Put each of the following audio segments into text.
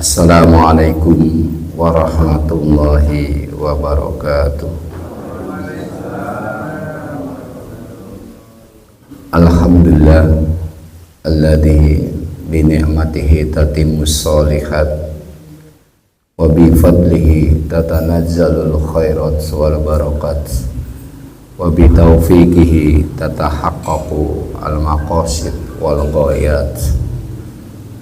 Assalamualaikum warahmatullahi wabarakatuh. Alhamdulillah alladzi bi ni'matihi tatimmus shalihat wa bi fadlihi tatanazzalul khairat wal barakat wa bi taufiqihi tatahaqqaqu al maqasid wal ghayat.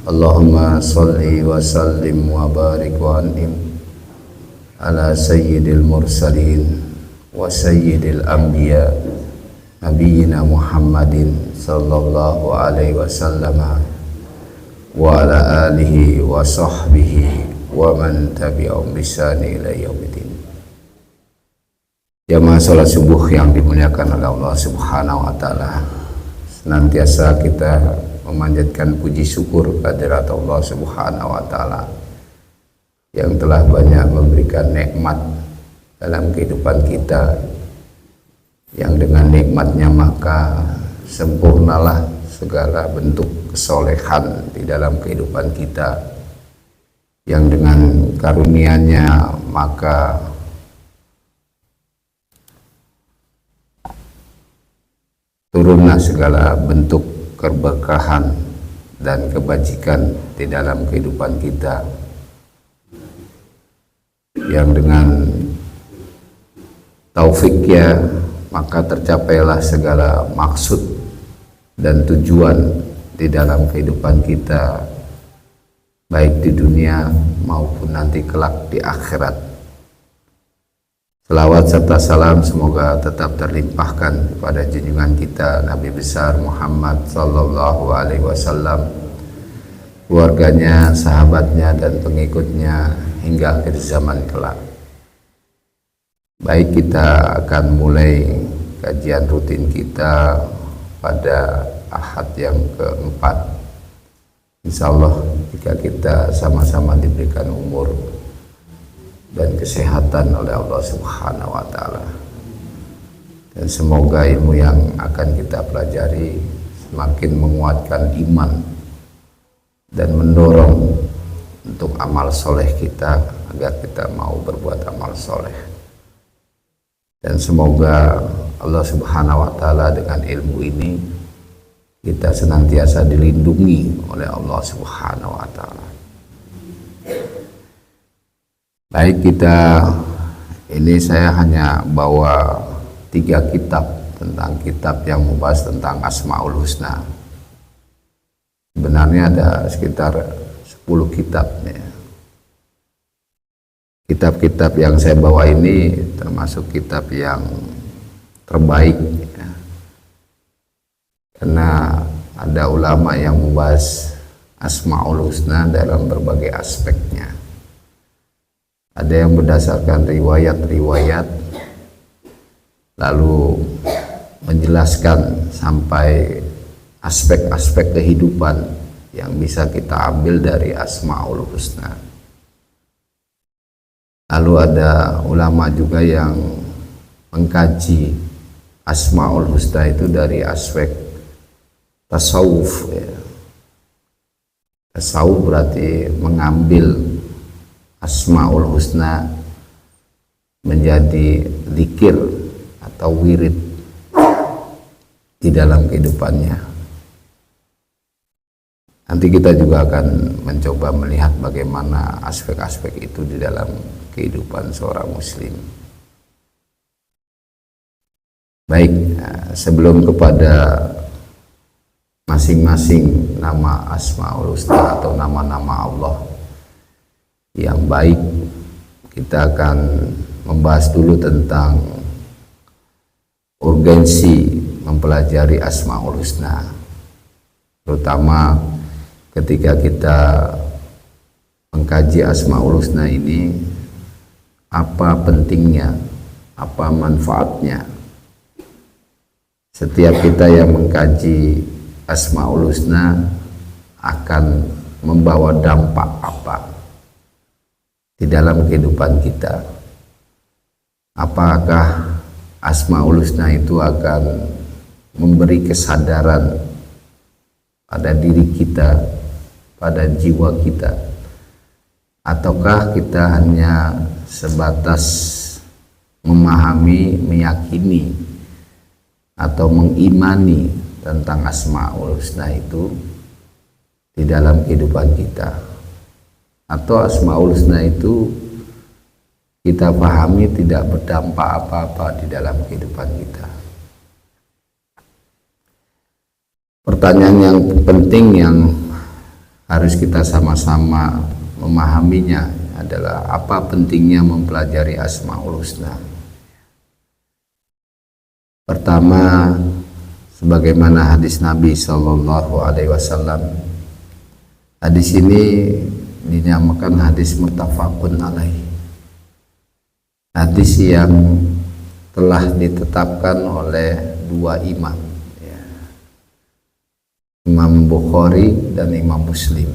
Allahumma salli wa sallim wa barik wa an'im ala sayyidil mursalin wa sayyidil anbiya nabiyyina Muhammadin sallallahu alaihi wasallam wa ala alihi wa sahbihi wa man tabi'ahum bisani ila yaumiddin. Jamaah salat subuh yang dimuliakan oleh Allah Subhanahu wa taala, senantiasa kita memanjatkan puji syukur kehadirat Allah Subhanahu wa taala yang telah banyak memberikan nikmat dalam kehidupan kita, yang dengan nikmatnya maka sempurnalah segala bentuk kesolehan di dalam kehidupan kita, yang dengan karunia-Nya maka turunlah segala bentuk keberkahan dan kebajikan di dalam kehidupan kita, yang dengan taufiknya maka tercapailah segala maksud dan tujuan di dalam kehidupan kita, baik di dunia maupun nanti kelak di akhirat. Selawat serta salam semoga tetap terlimpahkan kepada junjungan kita Nabi besar Muhammad sallallahu alaihi wasallam, keluarganya, sahabatnya dan pengikutnya hingga akhir zaman kelak. Baik, kita akan mulai kajian rutin kita pada Ahad yang keempat. Insyaallah jika kita sama-sama diberikan umur dan kesehatan oleh Allah Subhanahu wa taala, dan semoga ilmu yang akan kita pelajari semakin menguatkan iman dan mendorong untuk amal soleh kita agar kita mau berbuat amal soleh. Dan semoga Allah Subhanahu wa taala dengan ilmu ini kita senantiasa dilindungi oleh Allah Subhanahu wa taala. Baik, ini saya hanya bawa 3 kitab tentang kitab yang membahas tentang Asmaul Husna. Sebenarnya ada sekitar 10 kitab ya. Kitab-kitab yang saya bawa ini termasuk kitab yang terbaik ya. Karena ada ulama yang membahas Asmaul Husna dalam berbagai aspeknya. Ada yang berdasarkan riwayat-riwayat lalu menjelaskan sampai aspek-aspek kehidupan yang bisa kita ambil dari Asmaul Husna. Lalu ada ulama juga yang mengkaji Asmaul Husna itu dari aspek tasawuf ya. Tasawuf berarti mengambil Asmaul Husna menjadi zikir atau wirid di dalam kehidupannya. Nanti kita juga akan mencoba melihat bagaimana aspek-aspek itu di dalam kehidupan seorang muslim. Baik, sebelum kepada masing-masing nama Asmaul Husna atau nama-nama Allah yang baik, kita akan membahas dulu tentang urgensi mempelajari Asmaul Husna, terutama ketika kita mengkaji Asmaul Husna ini, apa pentingnya, apa manfaatnya. Setiap kita yang mengkaji Asmaul Husna akan membawa dampak apa di dalam kehidupan kita. Apakah Asmaul Husna itu akan memberi kesadaran pada diri kita, pada jiwa kita, ataukah kita hanya sebatas memahami, meyakini atau mengimani tentang Asmaul Husna itu di dalam kehidupan kita, atau Asmaul Husna itu kita pahami tidak berdampak apa-apa di dalam kehidupan kita. Pertanyaan yang penting yang harus kita sama-sama memahaminya adalah apa pentingnya mempelajari Asmaul Husna. Pertama, sebagaimana hadis Nabi Shallallahu Alaihi Wasallam. Hadis ini dinamakan hadis muttafaqun alaih. Hadis yang telah ditetapkan oleh dua imam, Imam Bukhari dan Imam Muslim,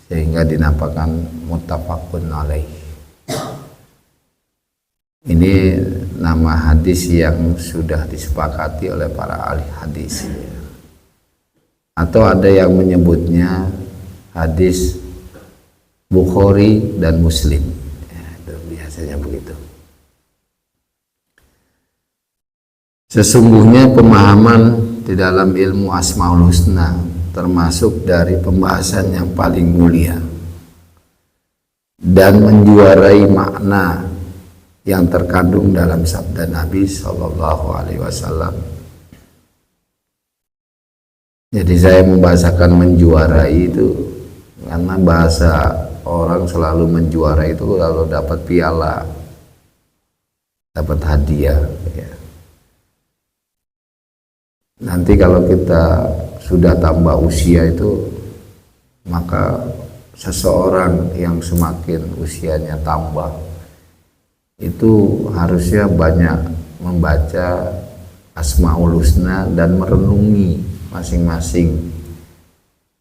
sehingga dinamakan muttafaqun alaih. Ini nama hadis yang sudah disepakati oleh para ahli hadis, atau ada yang menyebutnya hadis Bukhari dan Muslim, itu biasanya begitu. Sesungguhnya pemahaman di dalam ilmu Asmaul Husna termasuk dari pembahasan yang paling mulia dan menjuarai makna yang terkandung dalam sabda Nabi Shallallahu Alaihi Wasallam. Jadi saya membahasakan menjuarai itu karena bahasa orang selalu menjuarai itu kalau dapat piala, dapat hadiah, ya. Nanti kalau kita sudah tambah usia itu, maka seseorang yang semakin usianya tambah itu harusnya banyak membaca Asmaul Husna dan merenungi masing-masing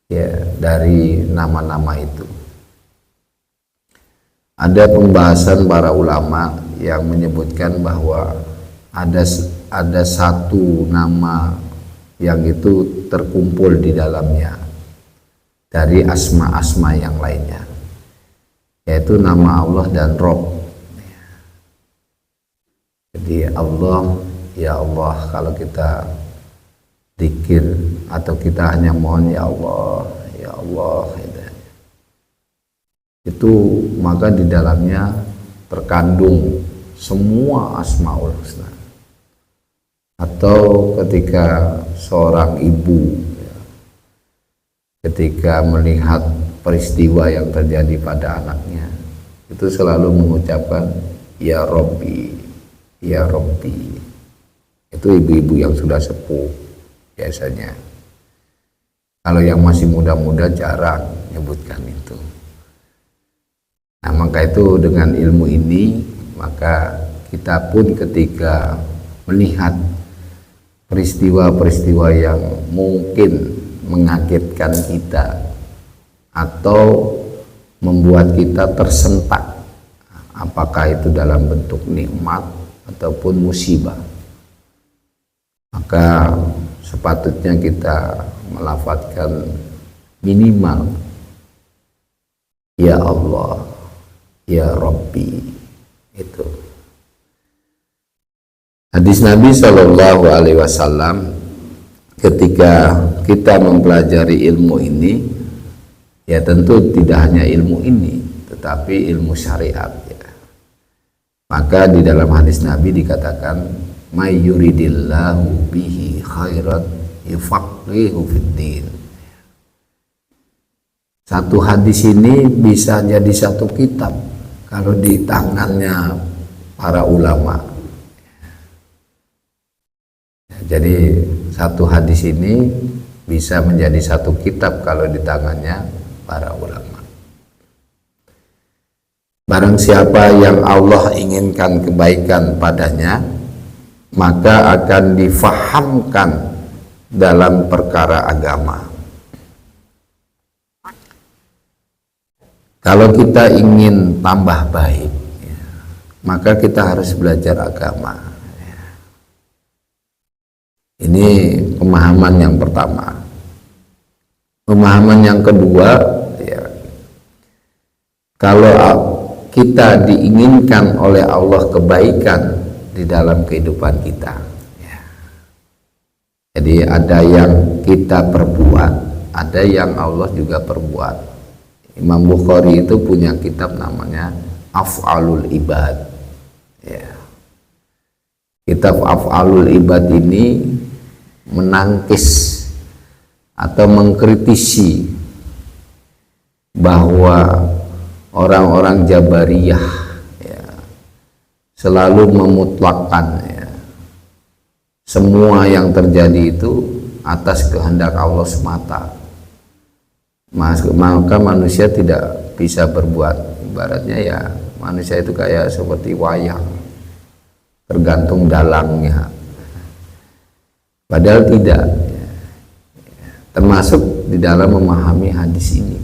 ya dari nama-nama itu. Ada pembahasan para ulama yang menyebutkan bahwa ada satu nama yang itu terkumpul di dalamnya dari asma-asma yang lainnya, yaitu nama Allah dan Rob. Jadi Allah, ya Allah, kalau kita zikir atau kita hanya mohon ya Allah, ya Allah, itu maka di dalamnya terkandung semua Asmaul Husna. Atau ketika seorang ibu ketika melihat peristiwa yang terjadi pada anaknya, itu selalu mengucapkan ya Robbi, ya Robbi. Itu ibu-ibu yang sudah sepuh biasanya. Kalau yang masih muda-muda jarang menyebutkan itu. Nah, maka itu dengan ilmu ini, maka kita pun ketika melihat peristiwa-peristiwa yang mungkin mengagetkan kita atau membuat kita tersentak, apakah itu dalam bentuk nikmat ataupun musibah, maka sepatutnya kita melafadzkan minimal ya Allah, ya Rabbi. Itu hadis Nabi Shallallahu Alaihi Wasallam. Ketika kita mempelajari ilmu ini, ya tentu tidak hanya ilmu ini, tetapi ilmu syariat, ya. Maka di dalam hadis Nabi dikatakan may yuridillahu bihi khairan yufaqihu fiddin. Satu hadis ini bisa jadi satu kitab kalau di tangannya para ulama. Jadi satu hadis ini bisa menjadi satu kitab kalau di tangannya para ulama. Barang siapa yang Allah inginkan kebaikan padanya, maka akan difahamkan dalam perkara agama. Kalau kita ingin tambah baik, maka kita harus belajar agama. Ini pemahaman yang pertama. Pemahaman yang kedua, ya, Kalau kita diinginkan oleh Allah kebaikan di dalam kehidupan kita, ya. Jadi ada yang kita perbuat, ada yang Allah juga perbuat. Imam Bukhari itu punya kitab namanya Af'alul Ibad, ya. Kitab Af'alul Ibad ini menangkis atau mengkritisi bahwa orang-orang Jabariyah, ya, selalu memutlakkan, ya, semua yang terjadi itu atas kehendak Allah semata. Maka manusia tidak bisa berbuat, ibaratnya ya manusia itu kayak seperti wayang, tergantung dalangnya. Padahal tidak, ya. Termasuk di dalam memahami hadis ini.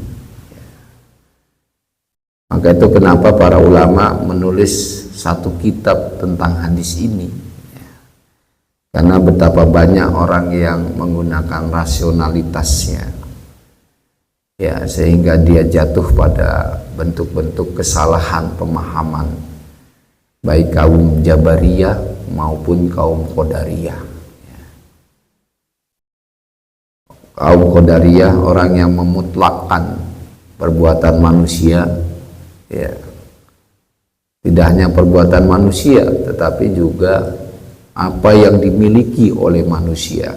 Maka itu kenapa para ulama menulis satu kitab tentang hadis ini, ya. Karena betapa banyak orang yang menggunakan rasionalitasnya, ya, sehingga dia jatuh pada bentuk-bentuk kesalahan pemahaman baik kaum Jabariyah maupun kaum Qadariyah. Kaum Qadariyah orang yang memutlakkan perbuatan manusia, ya, tidak hanya perbuatan manusia tetapi juga apa yang dimiliki oleh manusia.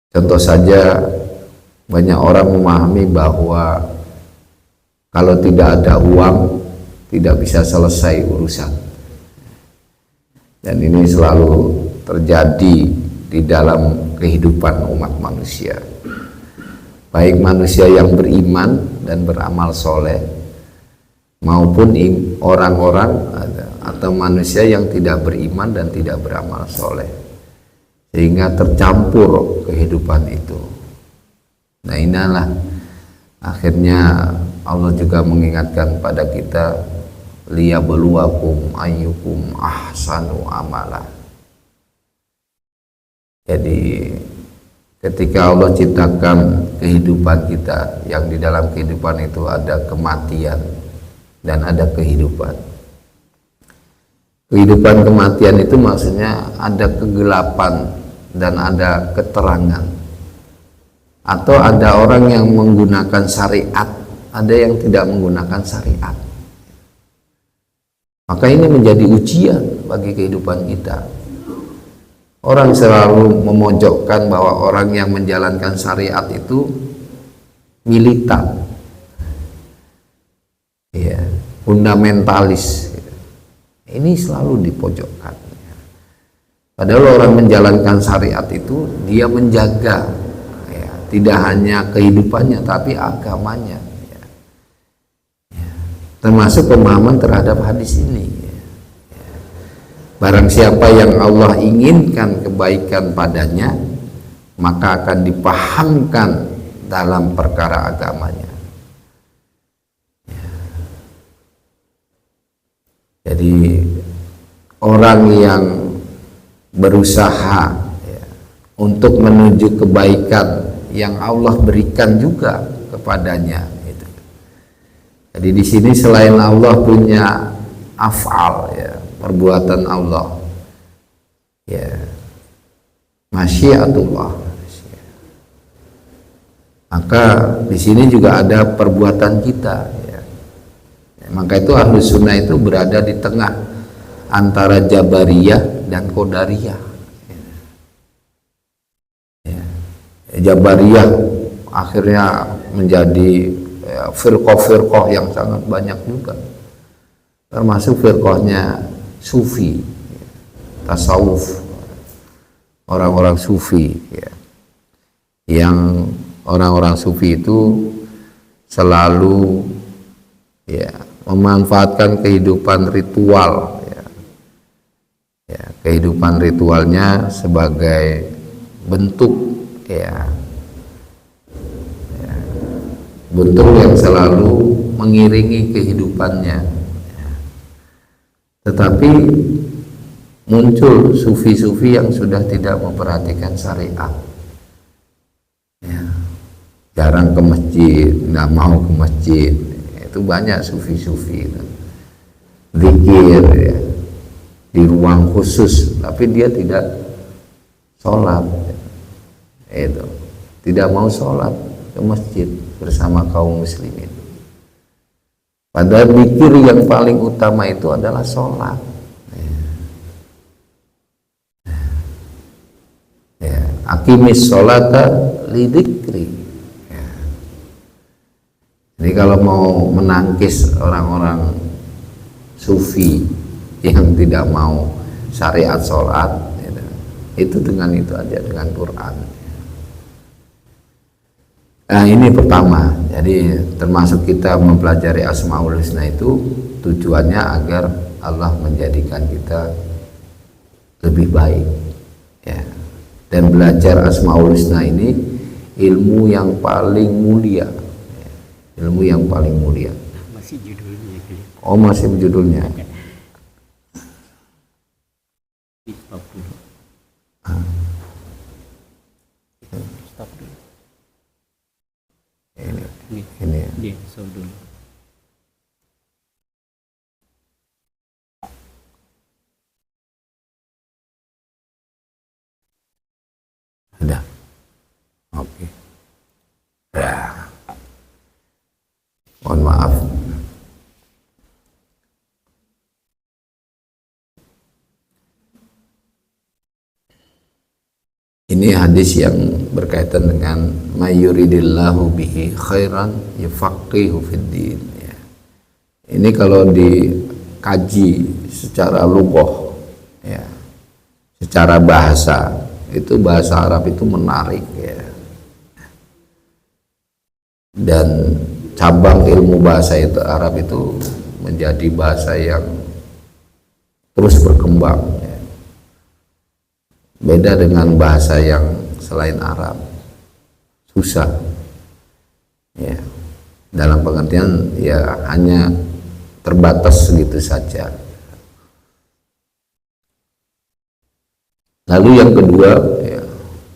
Contoh saja, banyak orang memahami bahwa kalau tidak ada uang tidak bisa selesai urusan, dan ini selalu terjadi di dalam kehidupan umat manusia, baik manusia yang beriman dan beramal soleh maupun orang-orang atau manusia yang tidak beriman dan tidak beramal soleh, sehingga tercampur kehidupan itu. Nah, inilah akhirnya Allah juga mengingatkan pada kita, liyabluwakum ayyukum ahsanu amala. Jadi ketika Allah ciptakan kehidupan kita, yang di dalam kehidupan itu ada kematian dan ada kehidupan. Kehidupan kematian itu maksudnya ada kegelapan dan ada keterangan. Atau ada orang yang menggunakan syariat, ada yang tidak menggunakan syariat. Maka ini menjadi ujian bagi kehidupan kita. Orang selalu memojokkan bahwa orang yang menjalankan syariat itu militan, ya, fundamentalis. Ini selalu dipojokkan. Padahal orang menjalankan syariat itu dia menjaga, ya, tidak hanya kehidupannya tapi agamanya, ya. Ya. Termasuk pemahaman terhadap hadis ini. Barang siapa yang Allah inginkan kebaikan padanya, maka akan dipahamkan dalam perkara agamanya. Jadi orang yang berusaha, ya, untuk menuju kebaikan yang Allah berikan juga kepadanya, gitu. Jadi di sini selain Allah punya af'al, ya, perbuatan Allah, ya, masyiatullah, maka di sini juga ada perbuatan kita, ya. Maka itu Ahlus Sunnah itu berada di tengah antara Jabariyah dan Qadariyah, ya. Jabariyah akhirnya menjadi, ya, firqah-firqah yang sangat banyak juga, termasuk firqahnya Sufi, tasawuf, orang-orang Sufi, ya, yang orang-orang Sufi itu selalu, ya, memanfaatkan kehidupan ritual, ya, ya, kehidupan ritualnya sebagai bentuk, ya, ya, bentuk yang selalu mengiringi kehidupannya. Tetapi muncul sufi-sufi yang sudah tidak memperhatikan syariat, ya, jarang ke masjid, nggak mau ke masjid, Itu banyak sufi-sufi itu zikir ya, di ruang khusus, tapi dia tidak sholat, itu tidak mau sholat ke masjid bersama kaum muslimin. Padahal zikir yang paling utama itu adalah sholat. Ya, aqimis sholata lidzikri. Ya. Jadi kalau mau menangkis orang-orang sufi yang tidak mau syariat sholat, itu dengan itu aja, dengan Quran. Nah, ini pertama. Jadi termasuk kita mempelajari Asmaul Husna itu tujuannya agar Allah menjadikan kita lebih baik ya. Dan belajar Asmaul Husna ini ilmu yang paling mulia ya. Ilmu yang paling mulia. Masih judulnya. Oh, masih judulnya. Stop dulu. Stop dulu. Ini. Dia stop dulu. Sudah. Oke. Ya. Mohon maaf. Ini hadis yang berkaitan dengan mayuridillahu bihi khairan yufaqihu fiddin ya. Ini kalau dikaji secara lughah ya, secara bahasa, itu bahasa Arab itu menarik ya. Dan cabang ilmu bahasa itu Arab itu menjadi bahasa yang terus berkembang ya. Beda dengan bahasa yang selain Arab, susah ya, dalam pengertian ya hanya terbatas segitu saja. Lalu yang kedua ya,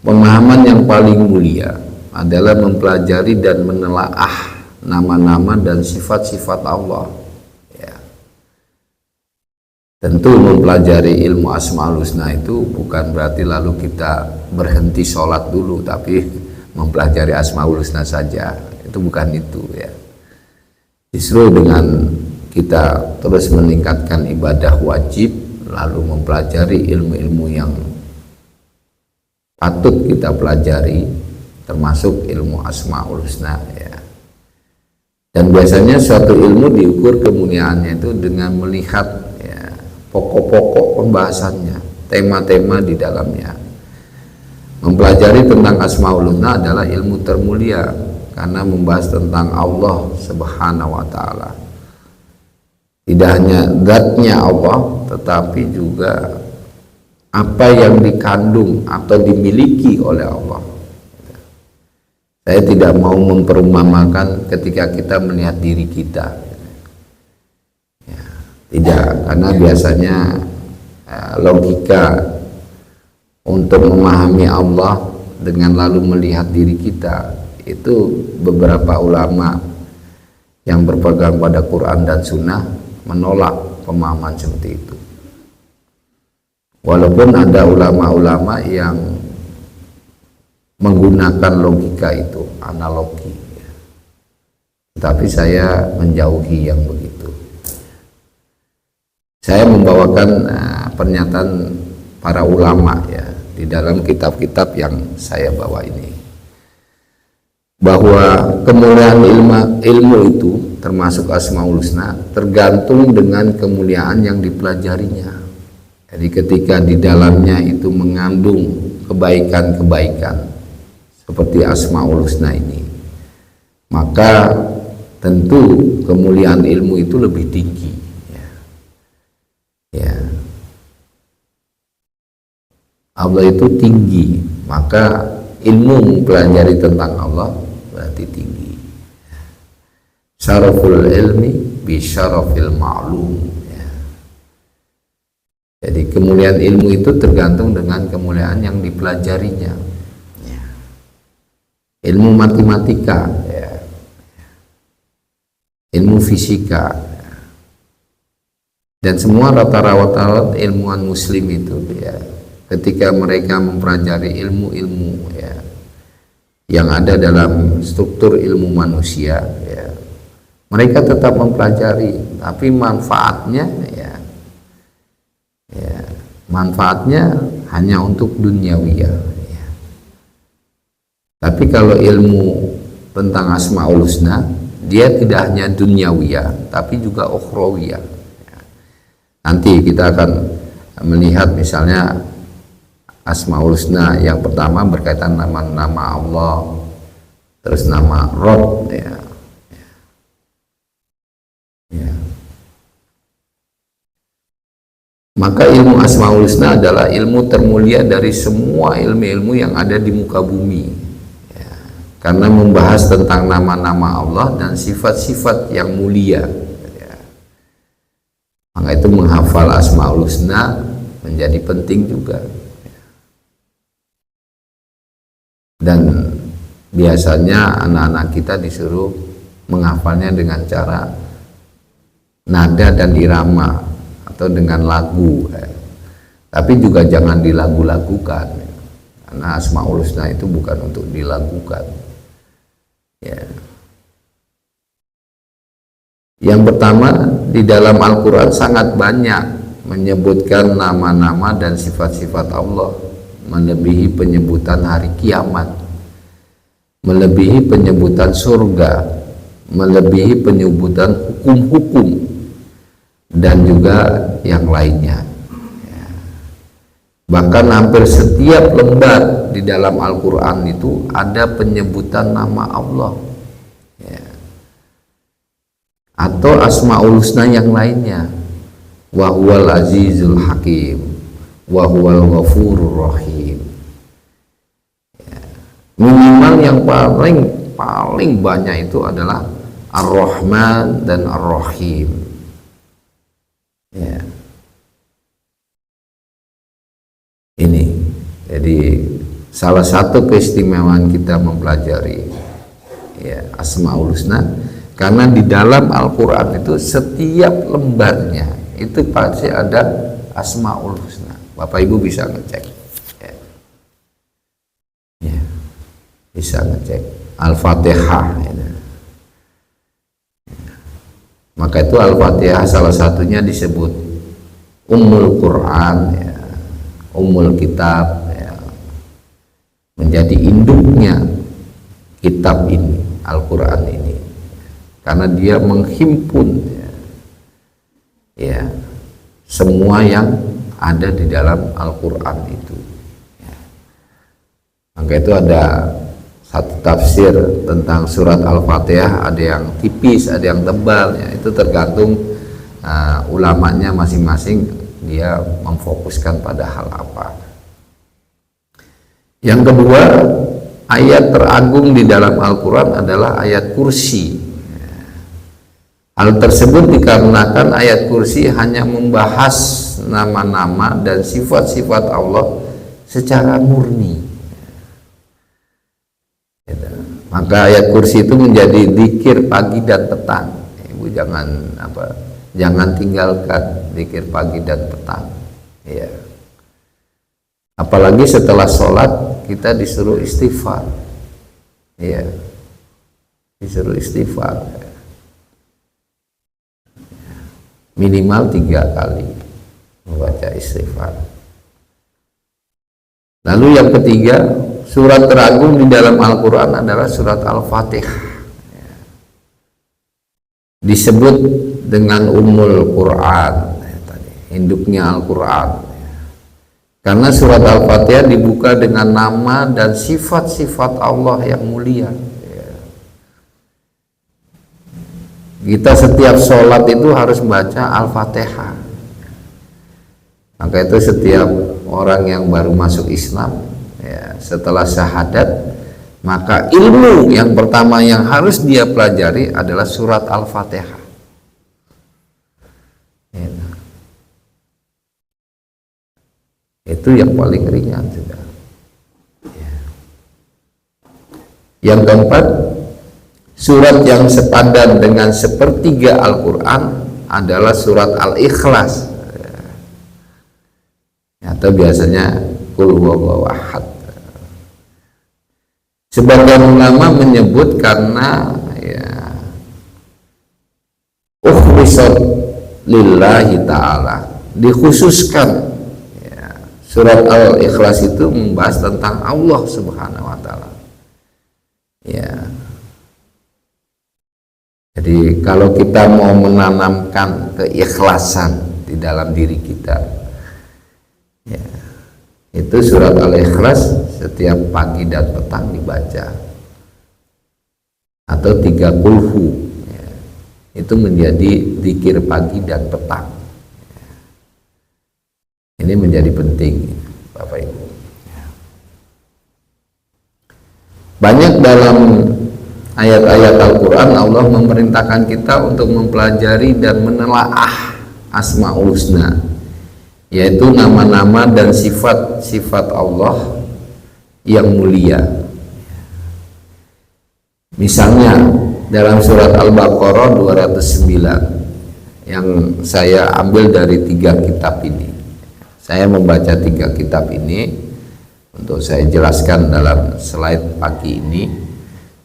pemahaman yang paling mulia adalah mempelajari dan menelaah nama-nama dan sifat-sifat Allah ya. Tentu mempelajari ilmu Asmaul Husna itu bukan berarti lalu kita berhenti sholat dulu, tapi mempelajari Asmaul Husna saja, itu bukan itu ya. Justru dengan kita terus meningkatkan ibadah wajib, lalu mempelajari ilmu-ilmu yang patut kita pelajari, termasuk ilmu Asmaul Husna ya. Dan biasanya suatu ilmu diukur kemuliaannya itu dengan melihat pokok-pokok pembahasannya, tema-tema di dalamnya. Mempelajari tentang Asmaul Husna adalah ilmu termulia karena membahas tentang Allah Subhanahu wa Ta'ala. Tidak hanya zatnya Allah, tetapi juga apa yang dikandung atau dimiliki oleh Allah. Saya tidak mau memperumpamakan ketika kita melihat diri kita. Tidak, karena biasanya logika untuk memahami Allah dengan lalu melihat diri kita, itu beberapa ulama yang berpegang pada Quran dan Sunnah menolak pemahaman seperti itu. Walaupun ada ulama-ulama yang menggunakan logika itu, analogi, tapi saya menjauhi yang begitu. Saya membawakan pernyataan para ulama ya di dalam kitab-kitab yang saya bawa ini, bahwa kemuliaan ilmu itu termasuk Asmaul Husna tergantung dengan kemuliaan yang dipelajarinya. Jadi ketika di dalamnya itu mengandung kebaikan-kebaikan seperti Asmaul Husna ini, maka tentu kemuliaan ilmu itu lebih tinggi. Ya, Allah itu tinggi, maka ilmu mempelajari tentang Allah berarti tinggi. Syaraful ilmi bi syarafil ma'lum ya. Jadi kemuliaan ilmu itu tergantung dengan kemuliaan yang dipelajarinya ya. Ilmu matematika ya. ilmu fisika, dan semua rata-rata ilmuwan muslim itu ya, ketika mereka mempelajari ilmu-ilmu ya yang ada dalam struktur ilmu manusia ya, mereka tetap mempelajari, tapi manfaatnya manfaatnya hanya untuk duniawiyah ya. Tapi kalau ilmu tentang Asmaul Husna, dia tidak hanya duniawiyah tapi juga ukhrawiyah. Nanti kita akan melihat misalnya Asmaul Husna yang pertama berkaitan nama-nama Allah, terus nama Rabb ya. Maka ilmu Asmaul Husna adalah ilmu termulia dari semua ilmu-ilmu yang ada di muka bumi ya, karena membahas tentang nama-nama Allah dan sifat-sifat yang mulia ya. Maka itu menghafal Asmaul Husna menjadi penting juga ya. Dan biasanya anak-anak kita disuruh menghafalnya dengan cara nada dan irama atau dengan lagu ya. Tapi juga jangan dilagu-lagukan ya. Karena Asmaul Husna itu bukan untuk dilagukan ya. Yang pertama, di dalam Al-Quran sangat banyak menyebutkan nama-nama dan sifat-sifat Allah, melebihi penyebutan hari kiamat, melebihi penyebutan surga, melebihi penyebutan hukum-hukum, dan juga yang lainnya ya. Bahkan hampir setiap lembar di dalam Al-Quran itu ada penyebutan nama Allah ya. Atau Asmaul Husna yang lainnya, wa huwal azizul hakim, wa huwal ghafurur rahim ya. Minimal yang paling banyak itu adalah Ar-Rahman dan Ar-Rahim ya. Ini jadi salah satu keistimewaan kita mempelajari ya Asmaul Husna, karena di dalam Al-Quran itu setiap lembarnya itu pasti ada Asmaul Husna. Bapak Ibu bisa ngecek ya. Ya, bisa ngecek Al-Fatihah ya. Maka itu Al-Fatihah salah satunya disebut Ummul Quran ya, Ummul Kitab ya, menjadi induknya kitab ini, Al-Quran ini, karena dia menghimpun ya semua yang ada di dalam Al-Quran itu ya. Maka itu ada satu tafsir tentang surat Al-Fatihah, ada yang tipis, ada yang tebal ya. Itu tergantung ulamanya masing-masing, dia memfokuskan pada hal apa. Yang kedua, ayat teragung di dalam Al-Quran adalah ayat kursi. Hal tersebut dikarenakan ayat kursi hanya membahas nama-nama dan sifat-sifat Allah secara murni. Maka ayat kursi itu menjadi zikir pagi dan petang. Ibu jangan tinggalkan zikir pagi dan petang ya. Apalagi setelah sholat kita disuruh istighfar ya, disuruh istighfar minimal 3 kali membaca istighfar. Lalu yang ketiga, surat teragung di dalam Al-Quran adalah surat Al-Fatihah ya. Disebut dengan Ummul Quran ya, induknya Al-Quran ya. Karena surat Al-Fatihah dibuka dengan nama dan sifat-sifat Allah yang mulia ya. Kita setiap sholat itu harus baca Al-Fatihah. Maka itu setiap orang yang baru masuk Islam ya, setelah syahadat, maka ilmu yang pertama yang harus dia pelajari adalah surat Al-Fatihah ya. Itu yang paling ringan sudah ya. Yang keempat, Surat yang sepadan dengan sepertiga Al-Quran adalah surat Al-Ikhlas, atau biasanya Qul huwallahu ahad. Sebagian ulama menyebut karena ukhlisat lillahi ta'ala, dikhususkan. Surat Al-Ikhlas itu membahas tentang Allah Subhanahu wa ta'ala. Jadi kalau kita mau menanamkan keikhlasan di dalam diri kita, itu surat Al-Ikhlas setiap pagi dan petang dibaca, atau 3 kulhu, itu menjadi zikir pagi dan petang. Ini menjadi penting, Bapak Ibu. Banyak dalam ayat-ayat Al-Quran Allah memerintahkan kita untuk mempelajari dan menelaah Asmaul Husna, yaitu nama-nama dan sifat-sifat Allah yang mulia. Misalnya dalam surat Al-Baqarah 209 yang saya ambil dari 3 kitab ini. Saya membaca 3 kitab ini untuk saya jelaskan dalam slide pagi ini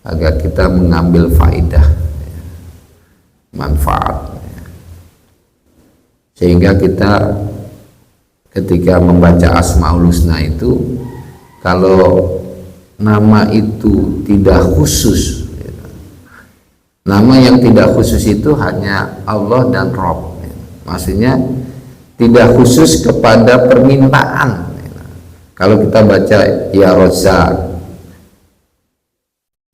agar kita mengambil faedah, manfaat, sehingga kita ketika membaca Asmaul Husna itu, kalau nama itu tidak khusus, nama yang tidak khusus itu hanya Allah dan Rabb, maksudnya tidak khusus kepada permintaan. Kalau kita baca ya Razzaq,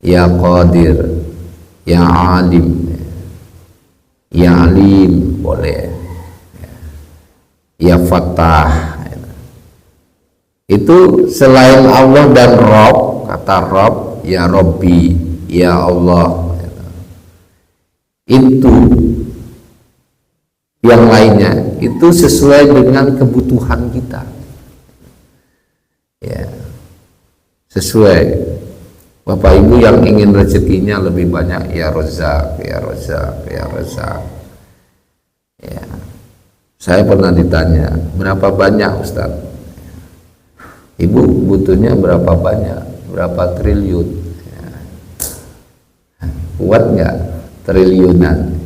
ya Qadir, ya Alim, ya Alim boleh, ya Fattah, itu selain Allah dan Rabb, kata Rabb, ya Rabbi, ya Allah, itu yang lainnya itu sesuai dengan kebutuhan kita, sesuai. Bapak Ibu yang ingin rezekinya lebih banyak, ya Razzaq, ya Razzaq, ya Razzaq. Saya pernah ditanya, berapa banyak Ustaz? Ibu butuhnya berapa banyak? Berapa triliun? Kuat nggak triliunan?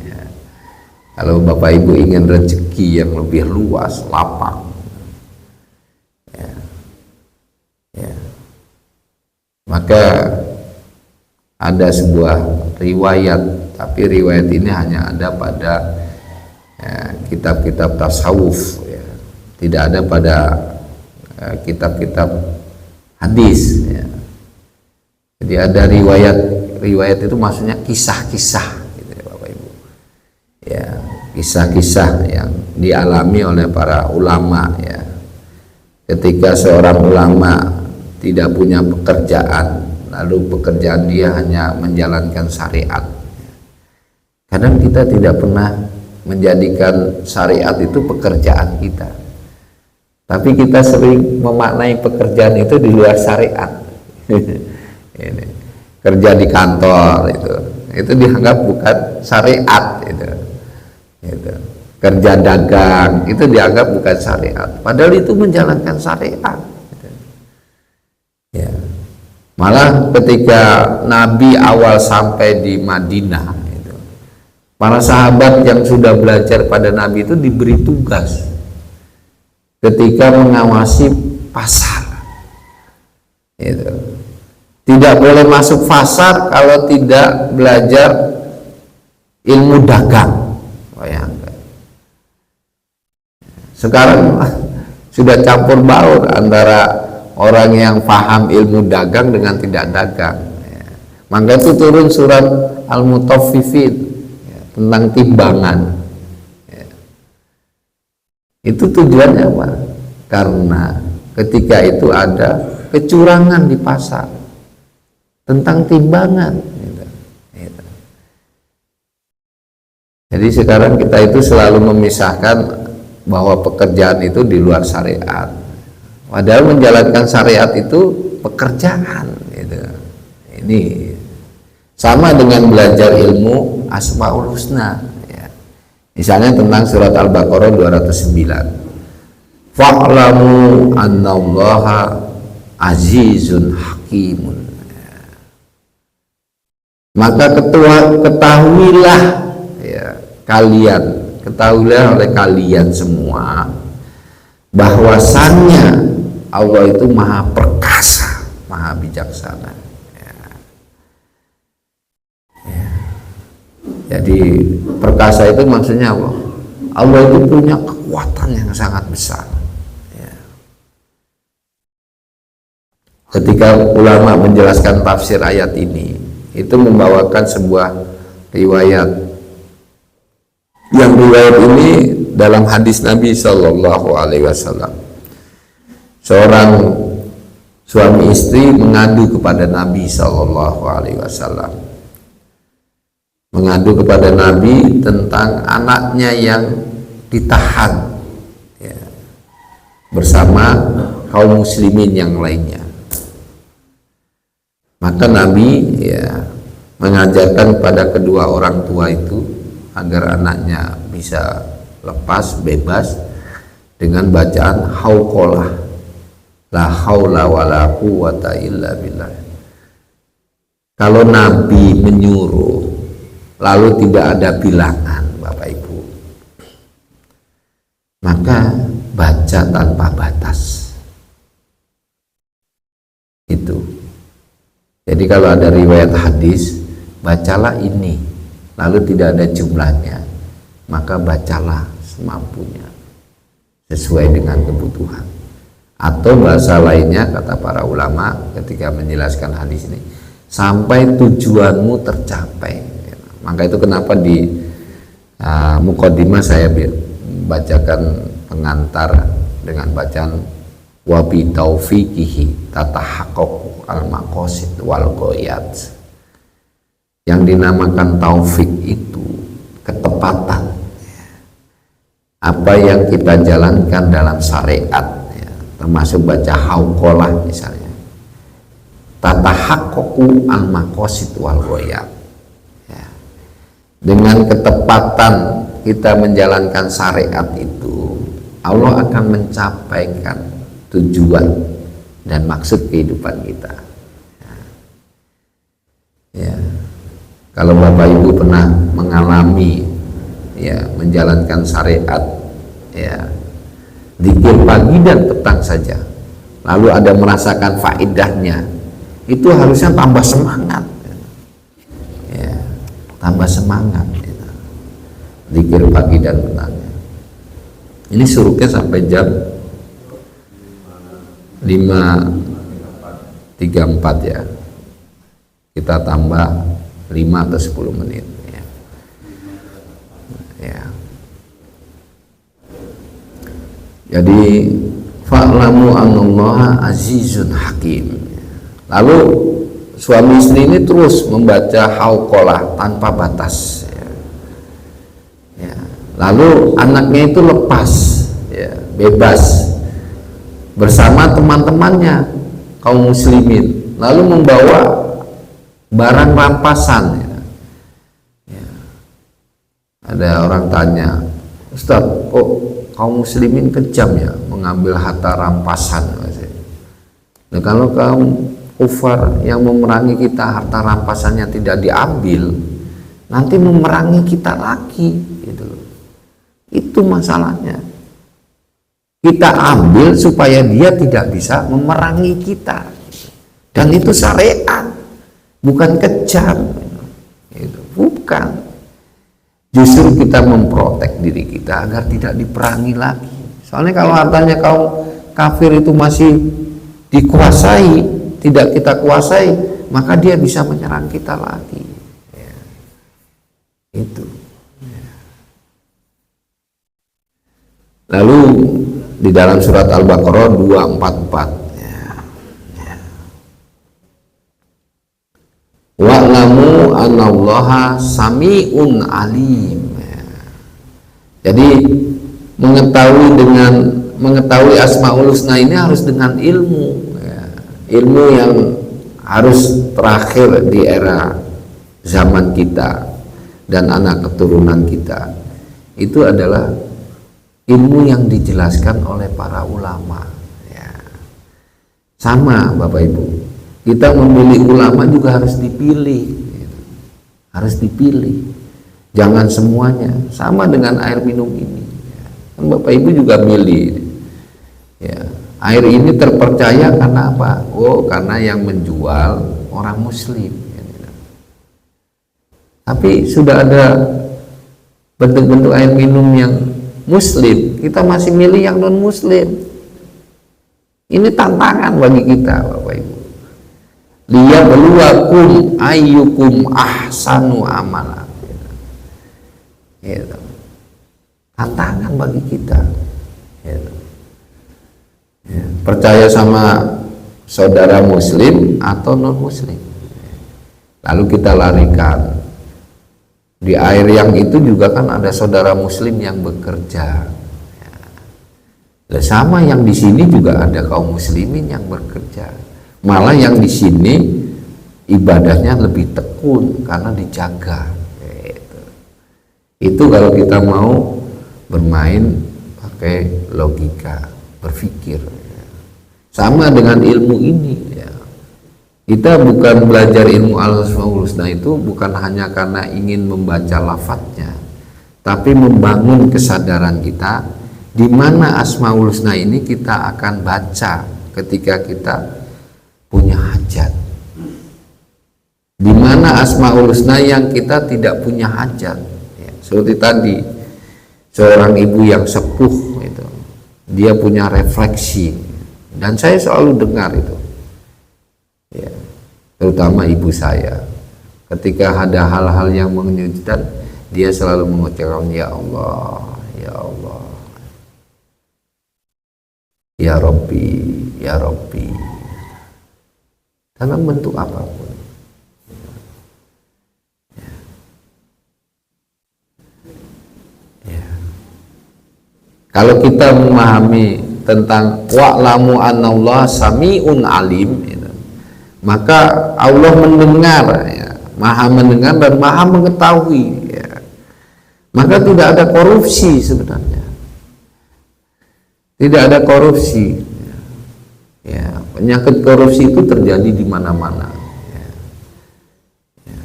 Kalau Bapak Ibu ingin rezeki yang lebih luas, lapang, maka ada sebuah riwayat, tapi riwayat ini hanya ada pada kitab-kitab tasawuf, tidak ada pada kitab-kitab hadis. Jadi ada riwayat itu maksudnya kisah-kisah, gitu ya Bapak Ibu. Kisah-kisah yang dialami oleh para ulama. Ketika seorang ulama tidak punya pekerjaan, lalu pekerjaan dia hanya menjalankan syariat. Kadang kita tidak pernah menjadikan syariat itu pekerjaan kita, tapi kita sering memaknai pekerjaan itu di luar syariat. Ini kerja di kantor itu dianggap bukan syariat, itu kerja dagang itu dianggap bukan syariat, padahal itu menjalankan syariat. Malah ketika Nabi awal sampai di Madinah, para sahabat yang sudah belajar pada Nabi itu diberi tugas ketika mengawasi pasar. Tidak boleh masuk pasar kalau tidak belajar ilmu dagang. Sekarang sudah campur baur antara orang yang paham ilmu dagang dengan tidak dagang. Maka itu turun surat Al-Mutaffifin tentang timbangan. Itu tujuannya apa? Karena ketika itu ada kecurangan di pasar tentang timbangan. Jadi sekarang kita itu selalu memisahkan bahwa pekerjaan itu di luar syariat. Padahal menjalankan syariat itu pekerjaan. Ini Sama dengan belajar ilmu Asmaul Husna ya. Misalnya tentang surat Al-Baqarah 209, fa'lamu annallaha azizun hakimun ya. Maka ketahuilah ya, ketahuilah oleh kalian semua bahwasannya Allah itu maha perkasa, maha bijaksana ya. Ya. Jadi perkasa itu maksudnya Allah. Allah itu punya kekuatan yang sangat besar ya. Ketika ulama menjelaskan tafsir ayat ini, itu membawakan sebuah riwayat, yang riwayat ini dalam hadis Nabi Shallallahu Alaihi Wasallam. Seorang suami istri mengadu kepada Nabi Shallallahu Alaihi Wasallam, mengadu kepada Nabi tentang anaknya yang ditahan ya, bersama kaum muslimin yang lainnya. Maka Nabi ya mengajarkan kepada kedua orang tua itu agar anaknya bisa lepas, bebas dengan bacaan hauqalah, la haula wala quwata illa billah. Kalau Nabi menyuruh lalu tidak ada bilangan, Bapak Ibu, maka baca tanpa batas. Itu. Jadi kalau ada riwayat hadis, bacalah ini, lalu tidak ada jumlahnya, maka bacalah semampunya sesuai dengan kebutuhan. Atau bahasa lainnya kata para ulama ketika menjelaskan hadis ini, sampai tujuanmu tercapai. Maka itu kenapa di muqaddimah saya bacakan pengantar dengan bacaan wa bi taufiqihi tatahaqqaqu al maqasid wal ghayat. Yang dinamakan taufik itu ketepatan apa yang kita jalankan dalam syariat ya, termasuk baca hauqalah misalnya, tatahaqqaqu al maqasid wal ghayat. Dengan ketepatan kita menjalankan syariat itu, Allah akan mencapaikan tujuan dan maksud kehidupan kita ya. Kalau Bapak Ibu pernah mengalami ya menjalankan syariat ya, zikir pagi dan petang saja, lalu ada merasakan faedahnya, itu harusnya tambah semangat ya, tambah semangat ya. Zikir pagi dan petangnya ini suruknya sampai jam 5.34 ya, kita tambah 5 atau 10 menit ya. Ya. Jadi fa'lamu annallaha azizun hakim. Lalu suami istri ini terus membaca hauqalah tanpa batas ya. Ya. Lalu anaknya itu lepas ya, bebas bersama teman-temannya kaum muslimin, lalu membawa barang rampasan ya. Ya. Ada orang tanya, Ustaz, kok kaum muslimin kejam ya mengambil harta rampasan? Nah, kalau kaum kufar yang memerangi kita harta rampasannya tidak diambil, nanti memerangi kita lagi gitu. Itu masalahnya. Kita ambil supaya dia tidak bisa memerangi kita, dan itu syariat, bukan kejam itu, bukan. Justru kita memprotek diri kita agar tidak diperangi lagi. Soalnya kalau hartanya kaum kafir itu masih dikuasai, tidak kita kuasai, maka dia bisa menyerang kita lagi ya. Itu ya. Lalu di dalam surat Al-Baqarah 244 ya. Ya. Wa'lamu annallaha sami'un alim ya. Jadi mengetahui Asmaul Husna ini harus dengan ilmu ya. Ilmu yang harus terakhir di era zaman kita dan anak keturunan kita itu adalah ilmu yang dijelaskan oleh para ulama. Ya. Sama Bapak Ibu, kita memilih ulama juga harus dipilih, harus dipilih, jangan semuanya. Sama dengan air minum ini, kan Bapak Ibu juga milih. Ya, air ini terpercaya karena apa? Oh, karena yang menjual orang Muslim. Tapi sudah ada bentuk-bentuk air minum yang Muslim, kita masih milih yang non Muslim. Ini tantangan bagi kita, Bapak Ibu. Liyabluwakum ayyukum ahsanu amala. Gitu. Tantangan bagi kita. Gitu. Ya, percaya sama saudara Muslim atau non Muslim. Lalu kita larikan. Di air yang itu juga kan ada saudara Muslim yang bekerja. Ya. Sama yang di sini juga ada kaum Muslimin yang bekerja. Malah yang di sini ibadahnya lebih tekun karena dijaga. Gitu. Itu kalau kita mau bermain pakai logika, berpikir. Sama dengan ilmu ini. Ya. Kita bukan belajar ilmu al-asmaul husna itu bukan hanya karena ingin membaca lafadznya, tapi membangun kesadaran kita di mana asmaul husna ini kita akan baca ketika kita punya hajat. Di mana asmaul husna yang kita tidak punya hajat. Ya, seperti tadi seorang ibu yang sepuh itu, dia punya refleksi dan saya selalu dengar itu. Ya, terutama ibu saya ketika ada hal-hal yang menyejukkan, dia selalu mengucapkan ya Allah, ya Allah, ya Rabbi, ya Rabbi, dalam bentuk apapun. Ya. Ya. Kalau kita memahami tentang wa'lamu annallaha sami'un alim, maka Allah mendengar, ya, maha mendengar dan maha mengetahui, ya. Maka tidak ada korupsi sebenarnya, tidak ada korupsi, ya. Penyakit korupsi itu terjadi di mana-mana, ya. Ya.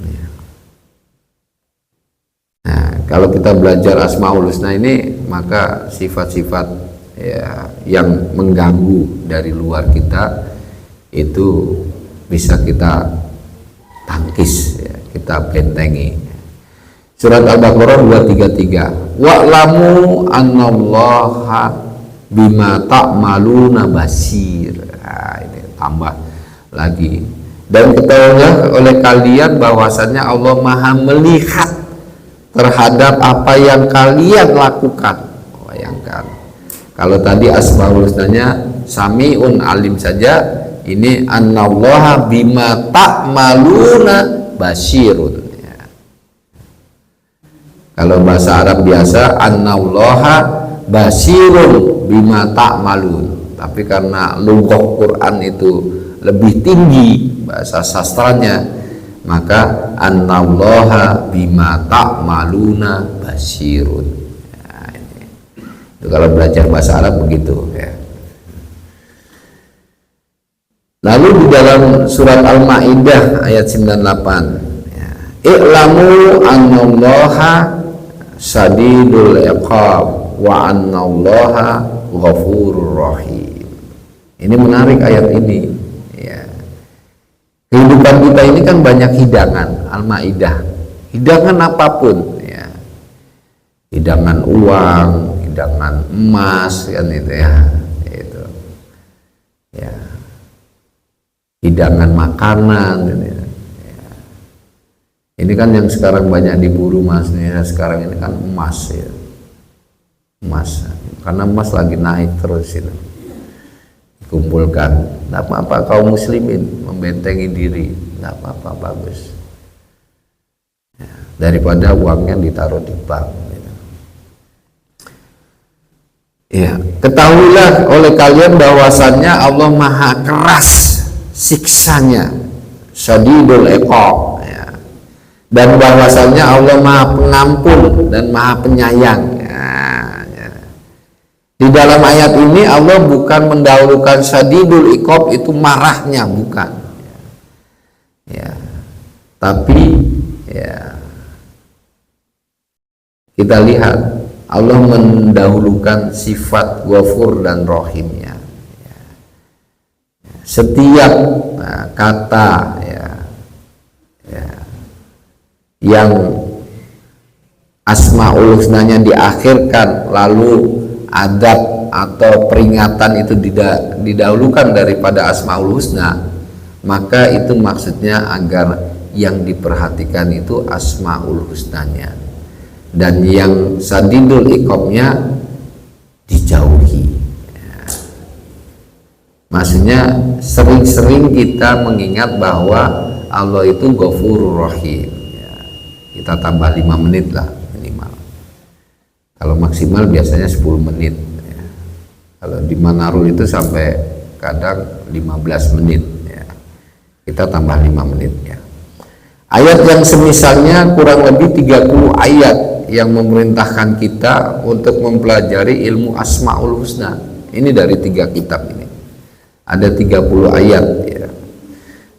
Ya. Nah, kalau kita belajar asmaul husna ini, maka sifat-sifat ya yang mengganggu dari luar kita itu bisa kita tangkis, ya, kita bentengi. Surat Al-Baqarah 233, wa'lamu annallaha bima ta'maluna basir. Nah, ini tambah lagi, dan ketahuilah oleh kalian bahwasannya Allah maha melihat terhadap apa yang kalian lakukan. Bayangkan, kalau tadi asmaul husnanya sami'un alim saja, ini annallaha bima ta'maluna basirun. Ya. Kalau bahasa Arab biasa annallaha basirun bima ta'malun, tapi karena lughah Quran itu lebih tinggi bahasa sastranya, maka annallaha bima ta'maluna basirun. Kalau belajar bahasa Arab begitu, ya. Lalu di dalam surat Al-Maidah ayat 98, ya, i'lamu annallaha sadidul iqab wa annallaha ghafurur rahim. Ini menarik ayat ini, ya. Kehidupan kita ini kan banyak hidangan. Al-Maidah, hidangan apapun, ya. Hidangan uang, hidangan emas, kan itu, ya, itu, ya, hidangan makanan, gitu, ya. Ini kan yang sekarang banyak diburu mas, ya, sekarang ini kan emas, ya, emas, karena emas lagi naik terus itu, dikumpulkan. Nggak apa-apa kaum muslimin membentengi diri, nggak apa-apa, bagus, ya, daripada uangnya ditaruh di bank. Ya, ketahuilah oleh kalian bahwasannya Allah maha keras siksanya syadidul iqab, ya. Dan bahwasanya Allah Maha Pengampun dan Maha Penyayang. Ya. Di dalam ayat ini Allah bukan mendahulukan syadidul iqab itu marahnya, bukan. Ya. Tapi ya kita lihat Allah mendahulukan sifat Ghafur dan Rahimnya. Ya. Setiap kata yang Asmaul Husnanya diakhirkan lalu adab atau peringatan itu didahulukan daripada Asmaul Husna, maka itu maksudnya agar yang diperhatikan itu Asmaul Husnanya dan yang sadidul iqabnya dijauhi. Maksudnya sering-sering kita mengingat bahwa Allah itu Ghafurur Rahim. Kita tambah 5 menit lah minimal. Kalau maksimal biasanya 10 menit. Kalau di Manarul itu sampai kadang 15 menit. Kita tambah 5 menit ya. Ayat yang semisalnya kurang lebih 30 ayat yang memerintahkan kita untuk mempelajari ilmu Asmaul Husna. Ini dari 3 kitab ini. Ada 30 ayat ya.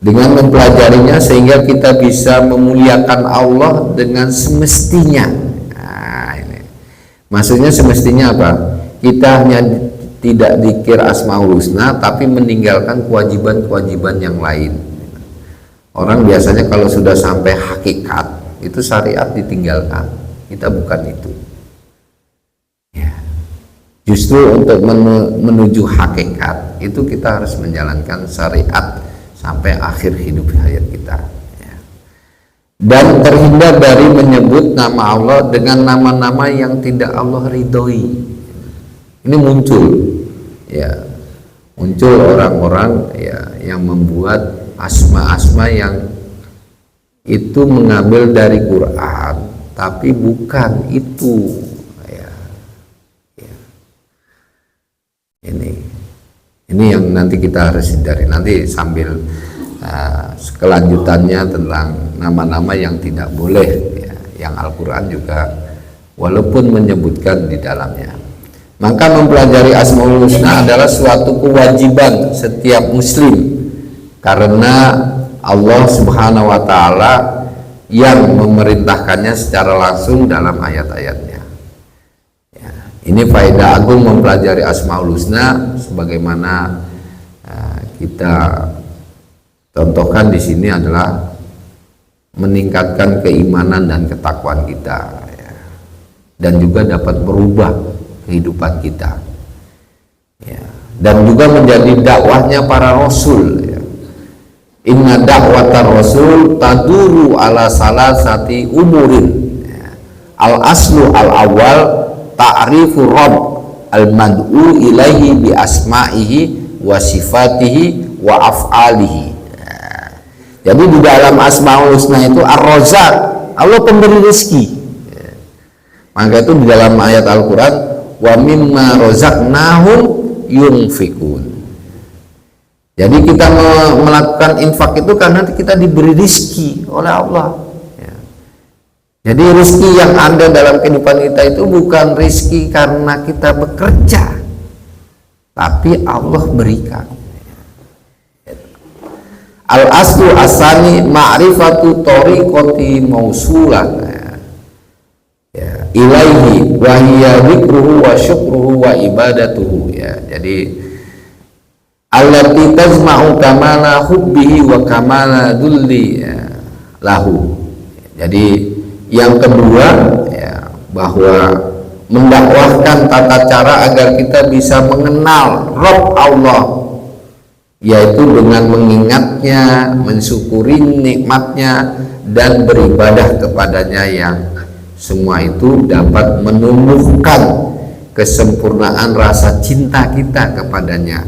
Dengan mempelajarinya sehingga kita bisa memuliakan Allah dengan semestinya. Nah, ini. Maksudnya semestinya apa? Kita hanya tidak dikir Asmaul Husna tapi meninggalkan kewajiban-kewajiban yang lain. Orang biasanya kalau sudah sampai hakikat itu syariat ditinggalkan. Kita bukan itu. Ya. Justru untuk menuju hakikat itu kita harus menjalankan syariat sampai akhir hidup hayat kita ya. Dan terhindar dari menyebut nama Allah dengan nama-nama yang tidak Allah ridhoi. Ini muncul ya, muncul orang-orang ya yang membuat asma-asma yang itu mengambil dari Quran tapi bukan itu ya. Ya. Ini yang nanti kita harus hindari. Nanti sambil kelanjutannya tentang nama-nama yang tidak boleh ya, yang Al-Quran juga walaupun menyebutkan di dalamnya. Maka mempelajari Asmaul Husna adalah suatu kewajiban setiap muslim karena Allah Subhanahu wa Ta'ala yang memerintahkannya secara langsung dalam ayat-ayatnya. Ini faedah agung mempelajari Asmaul Husna sebagaimana kita contohkan di sini adalah meningkatkan keimanan dan ketakwaan kita ya. Dan juga dapat merubah kehidupan kita ya. Dan juga menjadi dakwahnya para rasul ya. Inna da'watar rasul taduru ala salasati umurin ya. Al aslu al awal ta'rifu Rabb al-mad'u ilaihi bi asma'ihi wa sifatihi wa af'alihi. Jadi di dalam Asmaul Husna itu Ar-Razzaq, Allah pemberi rezeki. Maka itu di dalam ayat Al-Quran wa mimma razaqnahum yunfikun. Jadi kita melakukan infak itu karena kita diberi rezeki oleh Allah. Jadi rezeki yang ada dalam kehidupan kita itu bukan rezeki karena kita bekerja, tapi Allah berikan. Al aslu asani ma'rifatu tariqati mausulah ya, ilaihi wa hiya dzikruhu wa syukruhu wa ibadatuhu ya. Jadi allati tajma'u kamala hubbihi wa kamala dulli ya, lahu. Jadi yang kedua ya, bahwa mendakwahkan tata cara agar kita bisa mengenal Rabb Allah, yaitu dengan mengingatnya, mensyukuri nikmatnya dan beribadah kepadanya, yang semua itu dapat menumbuhkan kesempurnaan rasa cinta kita kepadanya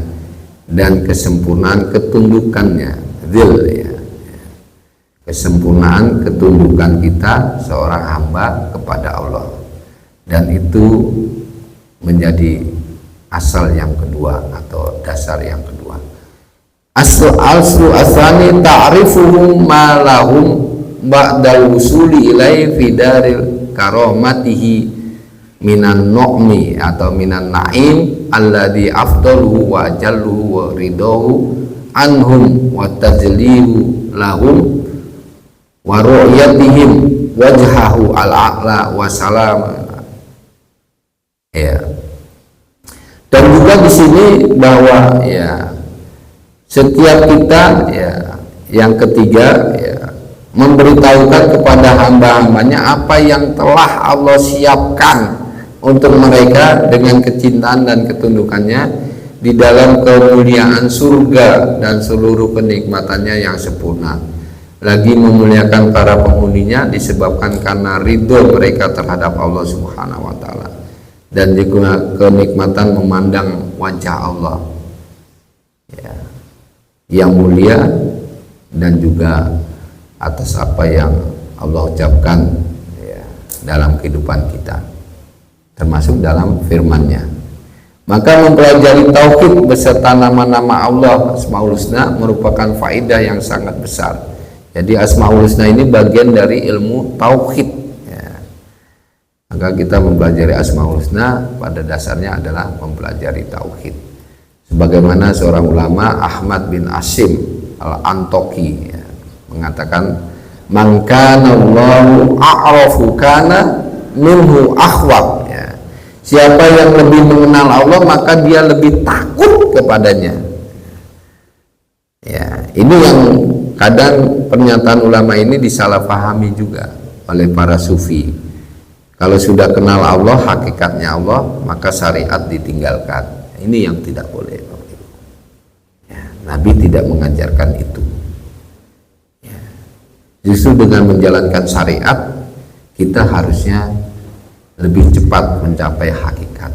dan kesempurnaan ketundukannya, dzil ya. Kesempurnaan ketundukan kita seorang hamba kepada Allah, dan itu menjadi asal yang kedua atau dasar yang kedua. Aslu asani ta'rifuhum ma lahum ba'dal wusuli ilai fi daril karamatihi minan nu'mi atau minan na'im alladhi afdaluhu wa ajalluhu wa ridahu anhum wa tajlihu lahum wa ru'yatihim wajhahu al-a'la wa salam. Ya. Dan juga di sini bahwa ya setiap kita ya yang ketiga ya memberitahukan kepada hamba-hambanya apa yang telah Allah siapkan untuk mereka dengan kecintaan dan ketundukannya di dalam kemuliaan surga dan seluruh kenikmatannya yang sempurna. Lagi memuliakan para penghuninya disebabkan karena ridho mereka terhadap Allah Subhanahu wa taala dan juga kenikmatan memandang wajah Allah ya, yang mulia dan juga atas apa yang Allah ucapkan ya, dalam kehidupan kita, termasuk dalam firman-Nya. Maka mempelajari tauhid beserta nama-nama Allah Asmaul Husna merupakan faedah yang sangat besar. Jadi Asmaul Husna ini bagian dari ilmu tauhid ya. Maka kita mempelajari Asmaul Husna pada dasarnya adalah mempelajari tauhid. Sebagaimana seorang ulama Ahmad bin Asim Al-Antoki ya, mengatakan man kana Allahu a'rafu kana minhu akhwaf. Siapa yang lebih mengenal Allah maka dia lebih takut kepadanya. Ya, ini yang kadang pernyataan ulama ini disalahpahami juga oleh para sufi. Kalau sudah kenal Allah, hakikatnya Allah, maka syariat ditinggalkan. Ini yang tidak boleh. Ya, Nabi tidak mengajarkan itu. Ya, justru dengan menjalankan syariat kita harusnya lebih cepat mencapai hakikat.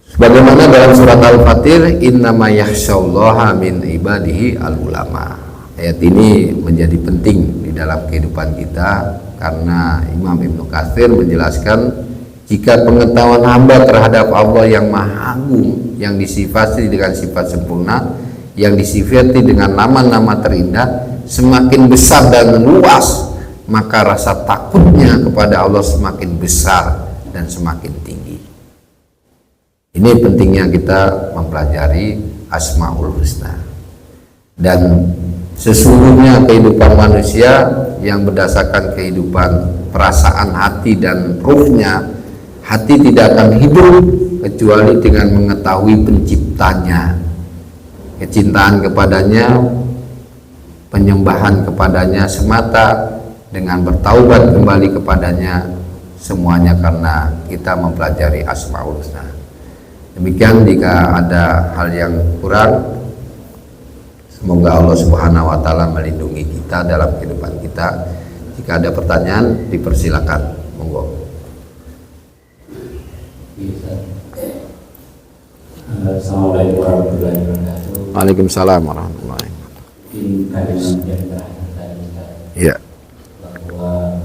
Sebagaimana dalam surat Al-Fatir, innama yakhsyallaha min ibadihi al-ulama. Ayat ini menjadi penting di dalam kehidupan kita karena Imam Ibnu Katsir menjelaskan jika pengetahuan hamba terhadap Allah yang Maha Agung, yang disifati dengan sifat sempurna, yang disifati dengan nama-nama terindah semakin besar dan luas, maka rasa takutnya kepada Allah semakin besar dan semakin tinggi. Ini pentingnya kita mempelajari Asmaul Husna. Dan sesungguhnya kehidupan manusia yang berdasarkan kehidupan perasaan hati dan ruhnya, hati tidak akan hidup kecuali dengan mengetahui penciptanya, kecintaan kepadanya, penyembahan kepadanya semata, dengan bertaubat kembali kepadanya, semuanya karena kita mempelajari Asmaul Husna. Demikian, jika ada hal yang kurang, semoga Allah Subhanahu wa taala melindungi kita dalam kehidupan kita. Jika ada pertanyaan, dipersilakan, monggo. Assalamualaikum warahmatullahi wabarakatuh. Waalaikumsalam warahmatullahi wabarakatuh. Ini kalimat yang terakhir tadi, Ya. bahwa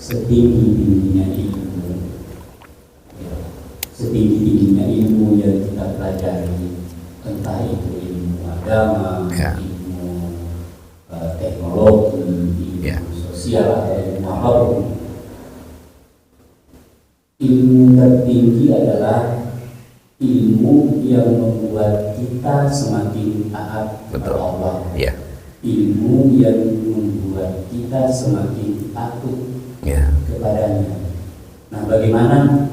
setinggi-tingginya ilmu, ya, setinggi-tingginya ilmu yang kita pelajari, entah itu ilmu agama, Ya. ilmu teknologi, ilmu Ya. sosial, atau ilmu apapun, ilmu tertinggi adalah ilmu yang membuat kita semakin taat kepada Betul. Allah. Ya. Ilmu yang membuat kita semakin takut Ya. kepadanya. Nah, bagaimana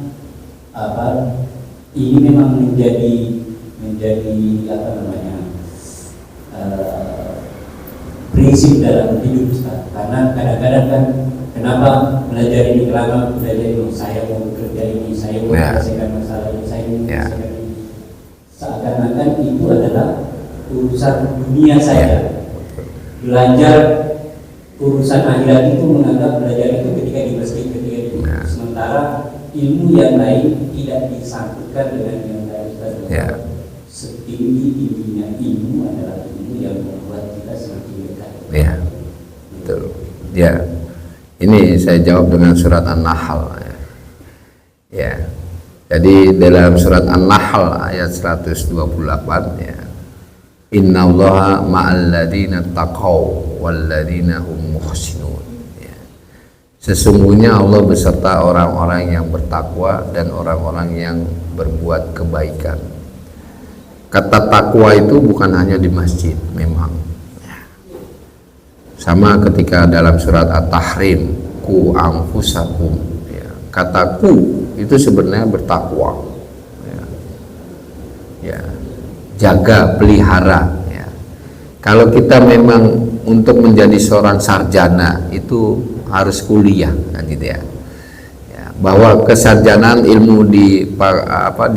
ini memang menjadi prinsip dalam hidup kita. Karena kadang-kadang kan, kenapa belajar ini lama, belajar ini, saya mau bekerja ini, saya mau Ya. menyelesaikan masalah ini, saya mau Ya. menyelesaikan ini. Seakan-akan itu adalah urusan dunia saja. Belajar urusan akhirat itu menganggap belajar itu ketika di masjid, ketika di Ya. sementara ilmu yang lain tidak disangkutkan dengan yang lain. Ya. Setinggi-tingginya ilmu adalah ilmu yang membuat kita semakin dekat. Ya. Betul. Ya. Ini saya jawab dengan surat An-Nahl. Ya. Jadi dalam surat An-Nahl ayat 128 ya, innallaha ma'al ladzina taqaw wal ladzina hum muhsinun ya. Sesungguhnya Allah beserta orang-orang yang bertakwa dan orang-orang yang berbuat kebaikan. Kata takwa itu bukan hanya di masjid memang ya. Sama ketika dalam surat At-Tahrim, ku anfusakum ya. Kata ku itu sebenarnya bertakwa ya. Ya, jaga, pelihara ya. Kalau kita memang untuk menjadi seorang sarjana itu harus kuliah kan gitu ya. Ya, bahwa kesarjanaan ilmu di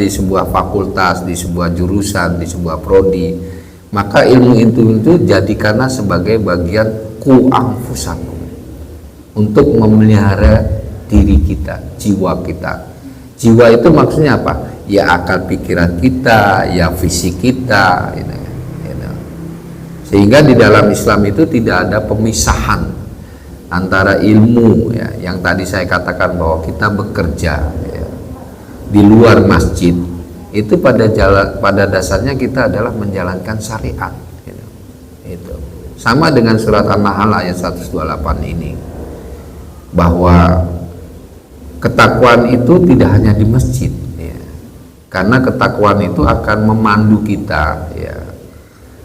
sebuah fakultas, di sebuah jurusan, di sebuah prodi, maka ilmu itu jadikanlah sebagai bagian ku anfusakum, untuk memelihara diri kita, jiwa kita. Jiwa itu maksudnya apa? Ya akal pikiran kita, ya fisik kita gitu. Sehingga di dalam Islam itu tidak ada pemisahan antara ilmu ya, yang tadi saya katakan bahwa kita bekerja ya, di luar masjid itu pada dasarnya kita adalah menjalankan syariat gitu. Itu sama dengan surat An-Nahl ayat 128 ini, bahwa ketakwaan itu tidak hanya di masjid ya. Karena ketakwaan itu akan memandu kita ya.